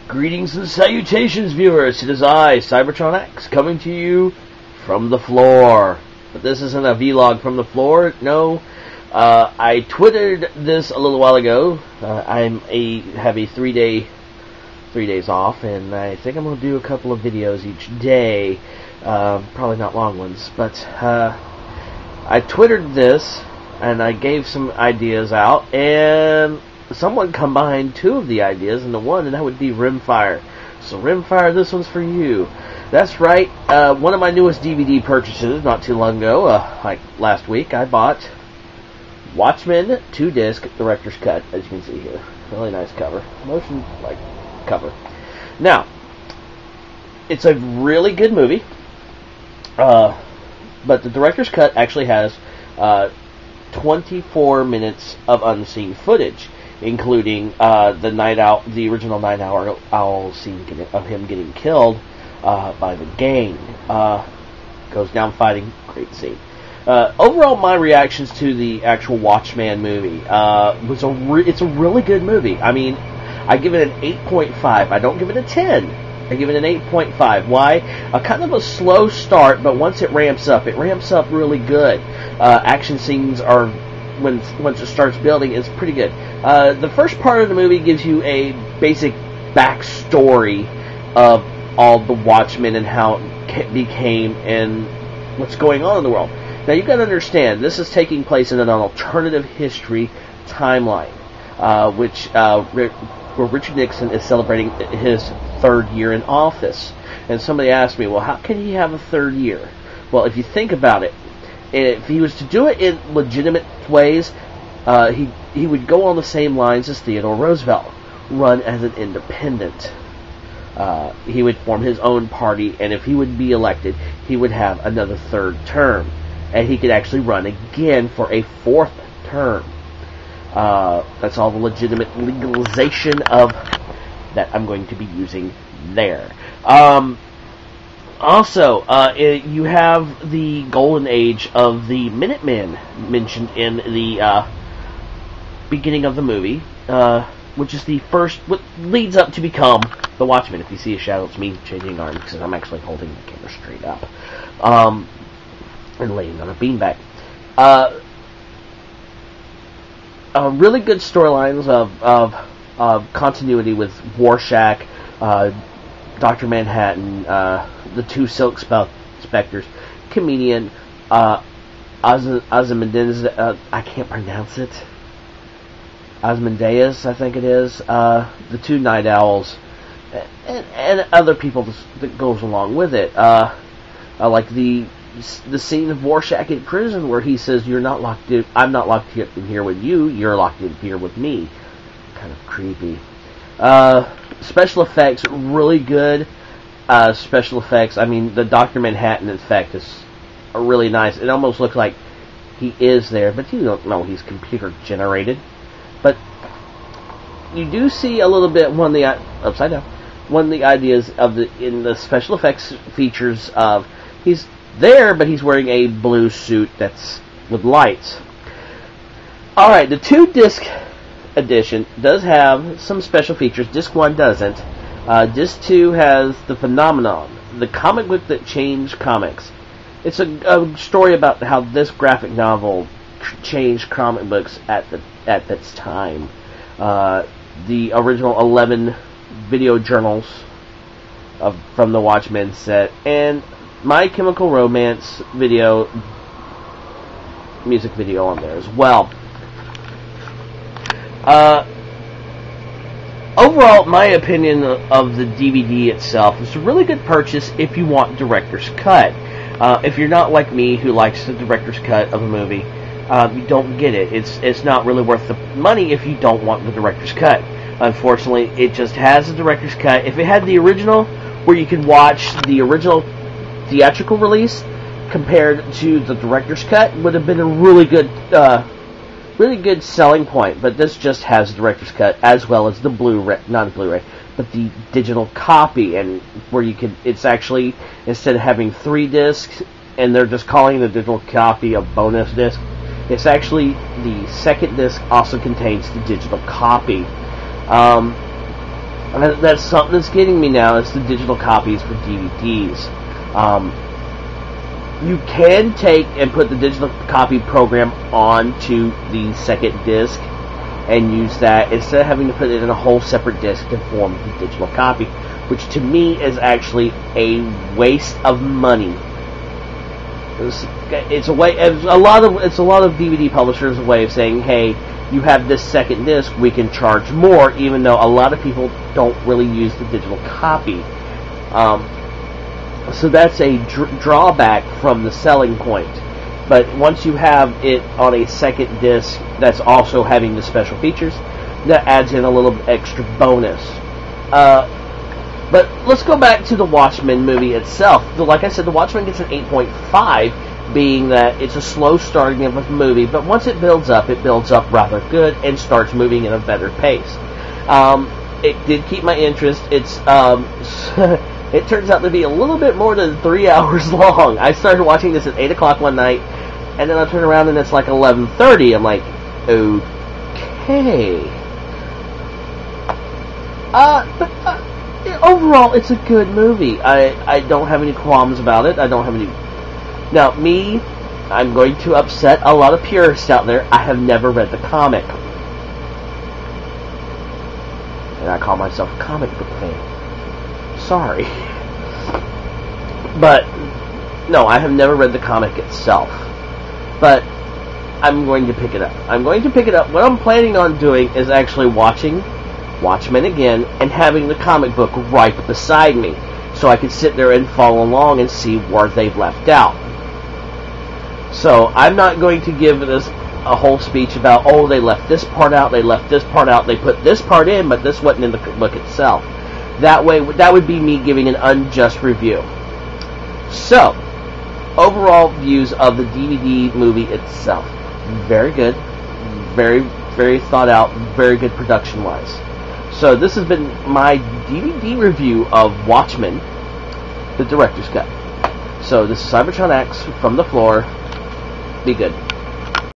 Greetings and salutations, viewers. It is I, Cybertron X, coming to you from the floor. But this isn't a vlog from the floor. No, I twittered this a little while ago. Have a 3 days off, and I think I'm going to do a couple of videos each day. Probably not long ones, but I twittered this, and I gave some ideas out, and someone combined two of the ideas into one, and that would be Rimfire. So Rimfire, this one's for you. That's right, one of my newest DVD purchases not too long ago, like last week, I bought Watchmen 2-disc Director's Cut, as you can see here. Really nice cover. Motion, like, cover. Now, it's a really good movie, but the Director's Cut actually has 24 minutes of unseen footage, including the original Night Owl scene of him getting killed by the gang. Goes down fighting, great scene. Overall, my reactions to the actual Watchmen movie it's a really good movie. I mean, I give it an 8.5. I don't give it a 10. I give it an 8.5. Why? Kind of a slow start, but once it ramps up really good. Action scenes are, once it starts building, is pretty good. The first part of the movie gives you a basic backstory of all the Watchmen and how it became and what's going on in the world. Now, you've got to understand, this is taking place in an alternative history timeline, where Richard Nixon is celebrating his 3rd year in office. And somebody asked me, well, how can he have a 3rd year? Well, if you think about it, if he was to do it in legitimate ways, he would go on the same lines as Theodore Roosevelt, run as an independent. He would form his own party, and if he would be elected, he would have another 3rd term. And he could actually run again for a 4th term. That's all the legitimate legalization of that I'm going to be using there. Also, you have the golden age of the Minutemen mentioned in the beginning of the movie, which is the first, what leads up to become the Watchmen. If you see a shadow, it's me changing arms, because I'm actually holding the camera straight up. And laying on a beanbag. Really good storylines of continuity with Rorschach, Dr. Manhattan, the two Silk Spectres, Comedian, Ozymandias, I can't pronounce it. Ozymandias, I think it is. The two Night Owls, and other people that goes along with it. Like the scene of Rorschach in prison where he says, "You're not locked in. I'm not locked in here with you. You're locked in here with me." Kind of creepy. Special effects, really good. Special effects. I mean, the Dr. Manhattan effect is really nice. It almost looks like he is there, but you don't know he's computer generated. But you do see a little bit one of the ideas of in the special effects features of he's there, but he's wearing a blue suit that's with lights. Alright, the 2-disc edition does have some special features. Disc 1 doesn't. Disc 2 has The Phenomenon, the comic book that changed comics. It's a story about how this graphic novel changed comic books at its time. The original 11 video journals from the Watchmen set, and My Chemical Romance music video on there as well. Overall, my opinion of the DVD itself is a really good purchase if you want Director's Cut. If you're not like me, who likes the Director's Cut of a movie, you don't get it. It's not really worth the money if you don't want the Director's Cut. Unfortunately, it just has the Director's Cut. If it had the original, where you could watch the original theatrical release compared to the Director's Cut, would have been a really good selling point. But this just has the Director's Cut as well as the Blu-ray, not Blu-ray, but the digital copy, and where you can, it's actually, instead of having 3 discs and they're just calling the digital copy a bonus disc, it's actually the second disc also contains the digital copy. That's something that's getting me now. Is the digital copies for DVDs. You can take and put the digital copy program onto the second disc and use that instead of having to put it in a whole separate disc to form the digital copy, which to me is actually a waste of money. It's a way. It's a lot of DVD publishers' way of saying, "Hey, you have this second disc, we can charge more," even though a lot of people don't really use the digital copy. So that's a drawback from the selling point. But once you have it on a second disc that's also having the special features, that adds in a little extra bonus. But let's go back to the Watchmen movie itself. Like I said, the Watchmen gets an 8.5, being that it's a slow starting of a movie, but once it builds up rather good and starts moving in a better pace. It did keep my interest. It's it turns out to be a little bit more than 3 hours long. I started watching this at 8 o'clock one night, and then I turn around and it's like 11:30. I'm like, okay. But overall, it's a good movie. I don't have any qualms about it. I don't have any... Now, I'm going to upset a lot of purists out there. I have never read the comic. And I call myself a comic book fan. Sorry. But, no, I have never read the comic itself. But, I'm going to pick it up. What I'm planning on doing is actually watching Watchmen again and having the comic book right beside me, so I can sit there and follow along and see where they've left out. So I'm not going to give this a whole speech about, oh, they left this part out, they put this part in, but this wasn't in the book itself. That would be me giving an unjust review. So, overall views of the DVD movie itself. Very good. Very, very thought out. Very good production-wise. So this has been my DVD review of Watchmen, the director's cut. So this is Cybertron X from the floor. Be good.